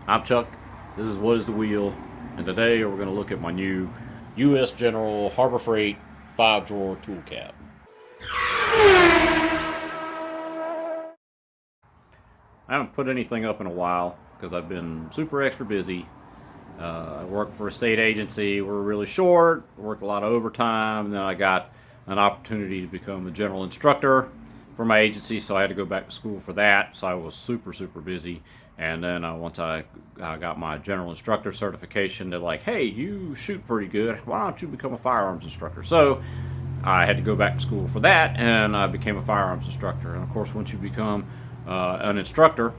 I'm Chuck. This is What is the Wheel, and today we're going to look at my new U.S. General Harbor Freight 5-drawer tool cab. I haven't put anything up in a while because I've been super extra busy. I work for a state agency. We're really short. Work a lot of overtime. And then I got an opportunity to become a general instructor for my agency, so I had to go back to school for that. So I was super busy. And then once I got my general instructor certification, they're like, "Hey, you shoot pretty good. Why don't you become a firearms instructor?" So I had to go back to school for that, and I became a firearms instructor. And of course, once you become an instructor,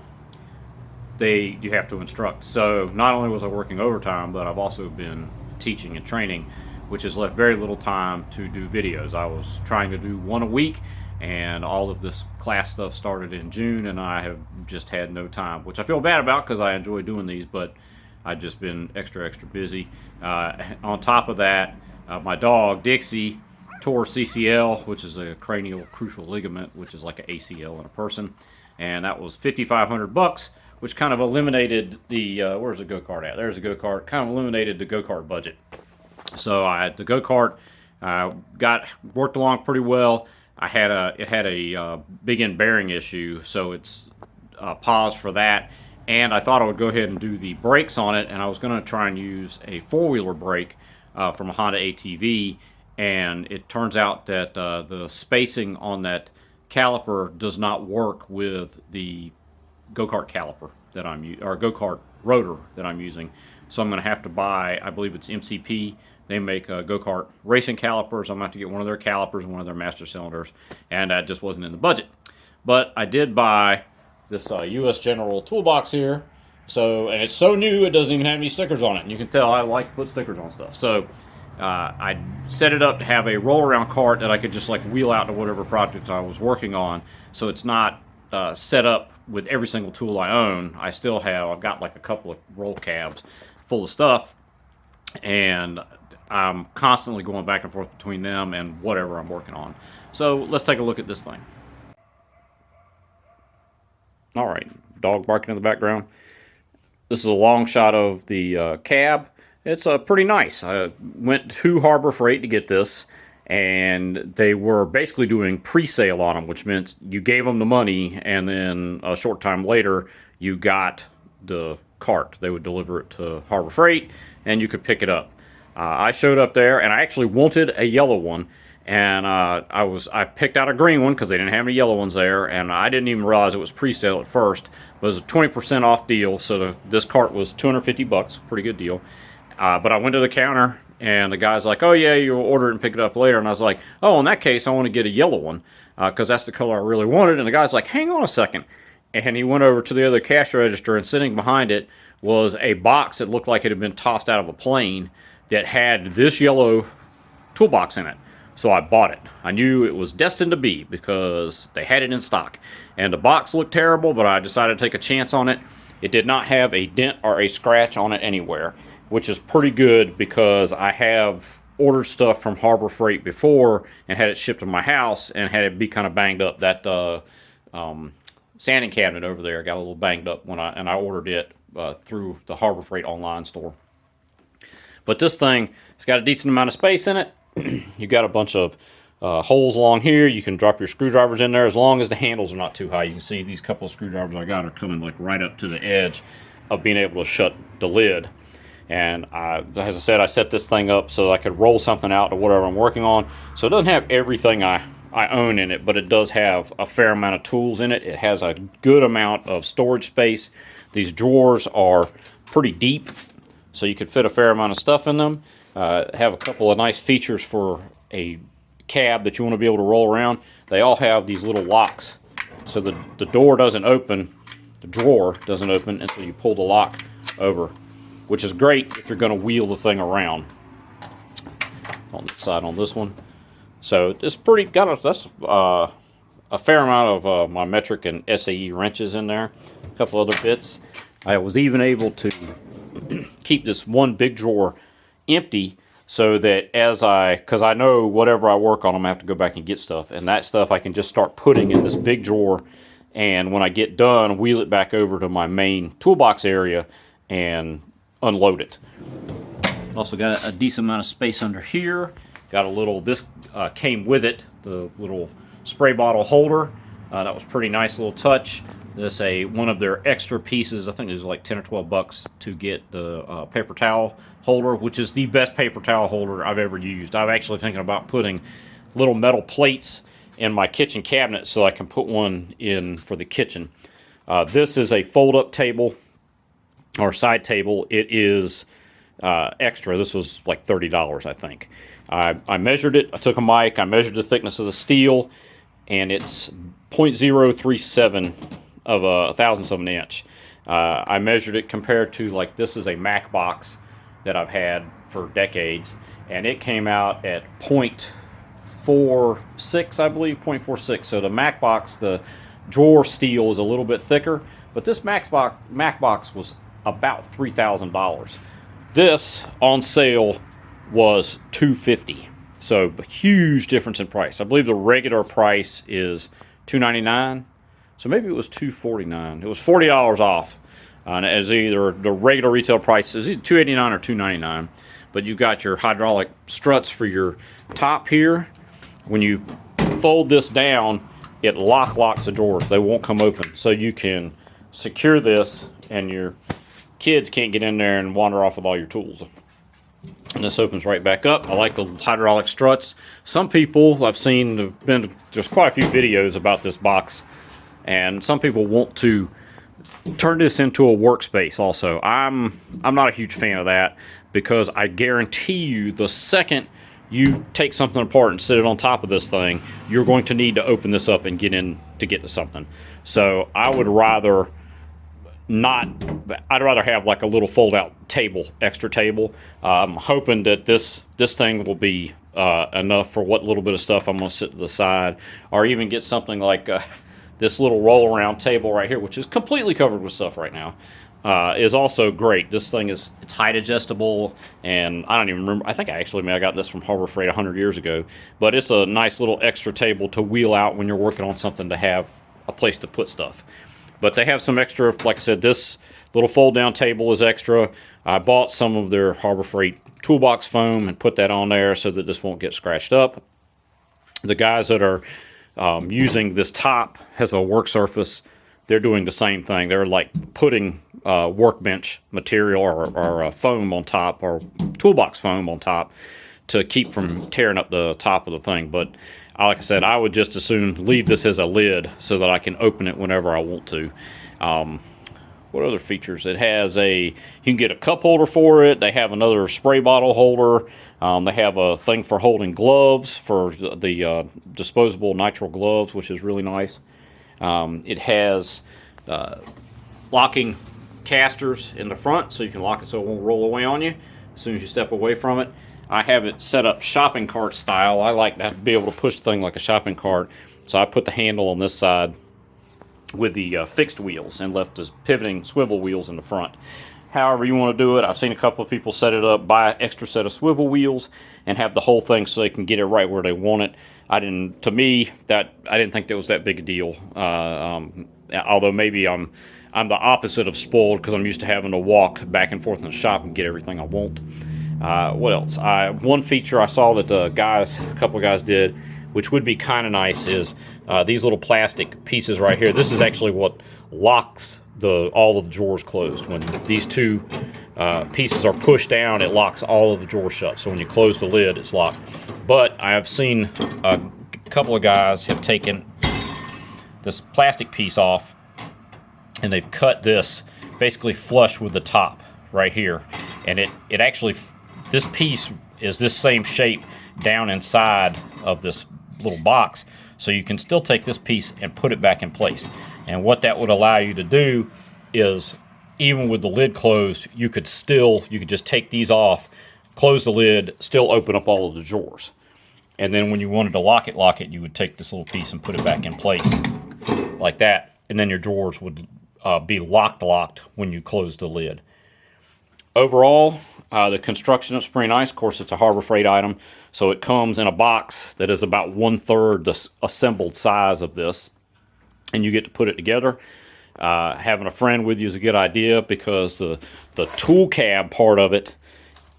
you have to instruct. So not only was I working overtime, but I've also been teaching and training, which has left very little time to do videos. I was trying to do one a week, and all of this class stuff started in June, and I have just had no time, which I feel bad about because I enjoy doing these, but I've just been extra busy. On top of that, my dog Dixie tore CCL, which is a cranial crucial ligament, which is like an ACL in a person, and that was $5,500, which kind of eliminated the where's the go-kart at? There's a go-kart. Kind of eliminated the go-kart budget. So I had the go-kart got worked along pretty well. It had a big end bearing issue, so it's paused for that. And I thought I would go ahead and do the brakes on it, and I was going to try and use a four-wheeler brake from a Honda ATV, and it turns out that the spacing on that caliper does not work with the go-kart caliper that or go-kart rotor that I'm using. So I'm going to have to buy, I believe it's MCP. They make go-kart racing calipers. I'm going to have to get one of their calipers and one of their master cylinders, and that just wasn't in the budget. But I did buy this U.S. General Toolbox here. So, and it's so new, it doesn't even have any stickers on it. And you can tell I like to put stickers on stuff. So I set it up to have a roll-around cart that I could just like wheel out to whatever project I was working on. So it's not set up with every single tool I own. I've got like a couple of roll cabs full of stuff, and I'm constantly going back and forth between them and whatever I'm working on. So let's take a look at this thing. All right, dog barking in the background. This is a long shot of the cab. It's pretty nice. I went to Harbor Freight to get this, and they were basically doing pre-sale on them, which meant you gave them the money, and then a short time later, you got the cart. They would deliver it to Harbor Freight, and you could pick it up. I showed up there, and I actually wanted a yellow one, and I picked out a green one because they didn't have any yellow ones there, and I didn't even realize it was pre-sale at first. But it was a 20% off deal, so this cart was $250, pretty good deal. But I went to the counter, and the guy's like, "Oh yeah, you'll order it and pick it up later." And I was like, "Oh, in that case, I want to get a yellow one because that's the color I really wanted." And the guy's like, "Hang on a second," and he went over to the other cash register, and sitting behind it was a box that looked like it had been tossed out of a plane that had this yellow toolbox in it. So I bought it. I knew it was destined to be because they had it in stock. And the box looked terrible, but I decided to take a chance on it. It did not have a dent or a scratch on it anywhere, which is pretty good because I have ordered stuff from Harbor Freight before and had it shipped to my house and had it be kind of banged up. That sanding cabinet over there got a little banged up when I ordered it through the Harbor Freight online store. But this thing, it's got a decent amount of space in it. You got a bunch of holes along here. You can drop your screwdrivers in there as long as the handles are not too high. You can see these couple of screwdrivers I got are coming like right up to the edge of being able to shut the lid. And as I said, I set this thing up so that I could roll something out to whatever I'm working on. So it doesn't have everything I own in it, but it does have a fair amount of tools in it. It has a good amount of storage space. These drawers are pretty deep, so you could fit a fair amount of stuff in them. Have a couple of nice features for a cab that you want to be able to roll around. They all have these little locks, so the door doesn't open, the drawer doesn't open until you pull the lock over, which is great if you're going to wheel the thing around. On the side on this one, so it's pretty that's a fair amount of my metric and SAE wrenches in there. A couple other bits. I was even able to keep this one big drawer empty so that because I know whatever I work on, I'm going to have to go back and get stuff. And that stuff I can just start putting in this big drawer, and when I get done, wheel it back over to my main toolbox area and unload it. Also got a decent amount of space under here. Got a little, this came with it, the little spray bottle holder. That was pretty nice little touch. This one of their extra pieces. I think it was like 10 or 12 bucks to get the paper towel holder, which is the best paper towel holder I've ever used. I'm actually thinking about putting little metal plates in my kitchen cabinet so I can put one in for the kitchen. This is a fold-up table or side table. It is extra. This was like $30, I think. I measured it. I took a mic. I measured the thickness of the steel, and it's 0.037 of a thousandth of an inch. I measured it compared to, like, this is a Mac box that I've had for decades, and it came out at 0.46, I believe, 0.46. So the Mac box, the drawer steel is a little bit thicker, but this Mac box was about $3,000. This on sale was $250. So a huge difference in price. I believe the regular price is $299. So maybe it was $249. It was $40 off. And as either the regular retail price is either $289 or $299. But you've got your hydraulic struts for your top here. When you fold this down, it locks the drawers. They won't come open. So you can secure this, and your kids can't get in there and wander off with all your tools. And this opens right back up. I like the hydraulic struts. Some people I've seen, there's quite a few videos about this box, and some people want to turn this into a workspace also. I'm not a huge fan of that, because I guarantee you the second you take something apart and sit it on top of this thing, you're going to need to open this up and get in to get to something. So I would rather I'd rather have like a little fold-out table, extra table. I'm hoping that this thing will be enough for what little bit of stuff I'm going to sit to the side, or even get something like this little roll-around table right here, which is completely covered with stuff right now, is also great. This thing it's height adjustable, and I don't even remember. I think I got this from Harbor Freight 100 years ago, but it's a nice little extra table to wheel out when you're working on something, to have a place to put stuff. But they have some extra, like I said, this little fold-down table is extra. I bought some of their Harbor Freight Toolbox foam and put that on there so that this won't get scratched up. The guys that are using this top as a work surface, they're doing the same thing. They're like putting workbench material or foam on top, or toolbox foam on top, to keep from tearing up the top of the thing. But like I said, I would just as soon leave this as a lid so that I can open it whenever I want to. What other features? It has you can get a cup holder for it. They have another spray bottle holder. They have a thing for holding gloves, for the disposable nitrile gloves, which is really nice. It has locking casters in the front, so you can lock it so it won't roll away on you as soon as you step away from it. I have it set up shopping cart style. I like to be able to push the thing like a shopping cart. So I put the handle on this side with the fixed wheels, and left as pivoting swivel wheels in the front. However you want to do it. I've seen a couple of people set it up, buy an extra set of swivel wheels, and have the whole thing so they can get it right where they want it. I didn't think that was that big a deal. Although maybe I'm the opposite of spoiled, because I'm used to having to walk back and forth in the shop and get everything I want. What else? One feature I saw that a couple of guys did, which would be kind of nice, is these little plastic pieces right here. This is actually what locks all of the drawers closed. When these two pieces are pushed down, it locks all of the drawers shut. So when you close the lid, it's locked. But I have seen a couple of guys have taken this plastic piece off, and they've cut this basically flush with the top right here. And it actually, this piece is this same shape down inside of this little box, so you can still take this piece and put it back in place. And what that would allow you to do is, even with the lid closed, you could just take these off, close the lid, still open up all of the drawers. And then when you wanted to lock it, you would take this little piece and put it back in place like that, and then your drawers would be locked when you close the lid. Overall, the construction is pretty nice. Of course, it's a Harbor Freight item, so it comes in a box that is about 1/3 the assembled size of this, and you get to put it together. Having a friend with you is a good idea because the tool cab part of it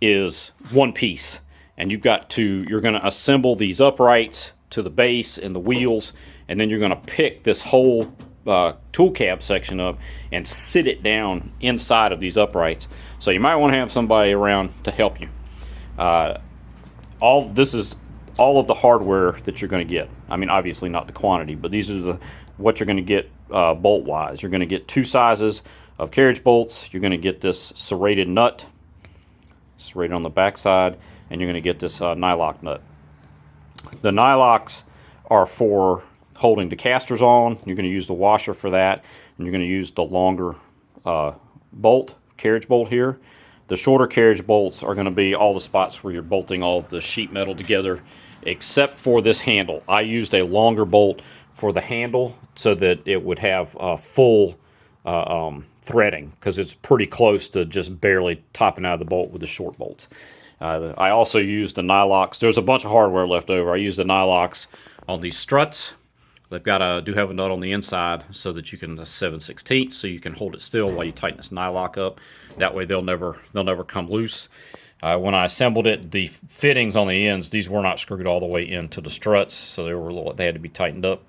is one piece, and you're going to assemble these uprights to the base and the wheels, and then you're going to pick this whole tool cab section up and sit it down inside of these uprights. So you might want to have somebody around to help you. This is all of the hardware that you're going to get. I mean, obviously not the quantity, but these are what you're going to get bolt wise. You're going to get 2 sizes of carriage bolts. You're going to get this serrated nut, serrated on the back side, and you're going to get this nylock nut. The nylocks are for holding the casters on. You're going to use the washer for that, and you're going to use the longer carriage bolt here. The shorter carriage bolts are going to be all the spots where you're bolting all the sheet metal together, except for this handle. I used a longer bolt for the handle so that it would have full threading, because it's pretty close to just barely topping out of the bolt with the short bolts. I also used the nylocks. There's a bunch of hardware left over. I used the nylocks on these struts. They've got do have a nut on the inside so that you can 7/16, so you can hold it still while you tighten this nylock up. That way they'll never come loose. When I assembled it, the fittings on the ends, these were not screwed all the way into the struts, so they had to be tightened up.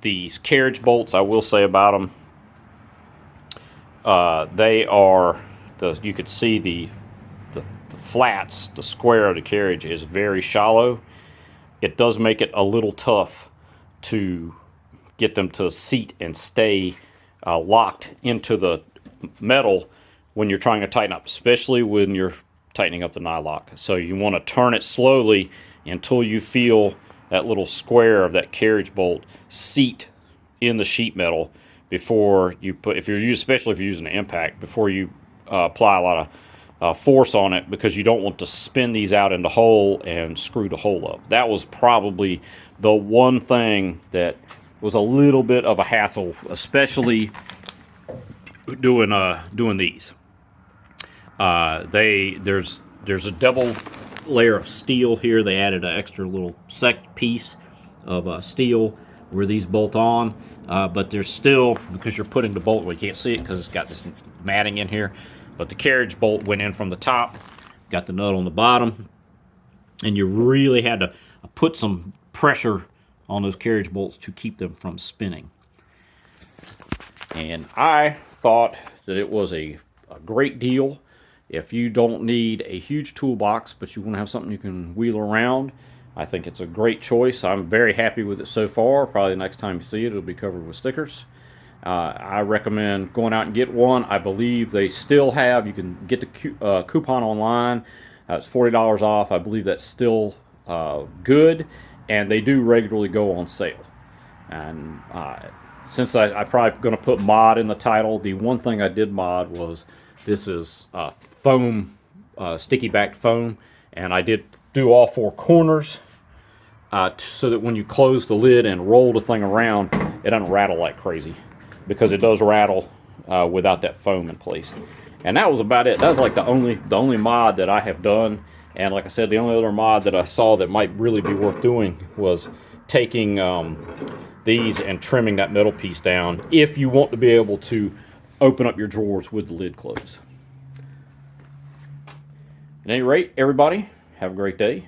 These carriage bolts, I will say about them, they are you could see the flats, the square of the carriage is very shallow. It does make it a little tough to get them to seat and stay locked into the metal when you're trying to tighten up, especially when you're tightening up the nylock. So you want to turn it slowly until you feel that little square of that carriage bolt seat in the sheet metal before you put, especially if you're using an impact, before you apply a lot of force on it, because you don't want to spin these out in the hole and screw the hole up. That was probably the one thing that was a little bit of a hassle, especially doing these. There's a double layer of steel here. They added an extra little piece of steel where these bolt on, but there's still, because you're putting the bolt, well, you can't see it because it's got this matting in here, but the carriage bolt went in from the top, got the nut on the bottom, and you really had to put some pressure on those carriage bolts to keep them from spinning. And I thought that it was a great deal. If you don't need a huge toolbox, but you want to have something you can wheel around, I think it's a great choice. I'm very happy with it so far. Probably the next time you see it, it'll be covered with stickers. I recommend going out and get one. I believe they still have, you can get the coupon online. It's $40 off. I believe that's still good, and they do regularly go on sale. And since I'm probably going to put mod in the title, the one thing I did mod was this is foam, sticky backed foam, and I did do all 4 corners so that when you close the lid and roll the thing around, it doesn't rattle like crazy, because it does rattle without that foam in place. And that was about it. That was like the only mod that I have done. And like I said, the only other mod that I saw that might really be worth doing was taking these and trimming that metal piece down, if you want to be able to open up your drawers with the lid closed. At any rate, everybody, have a great day.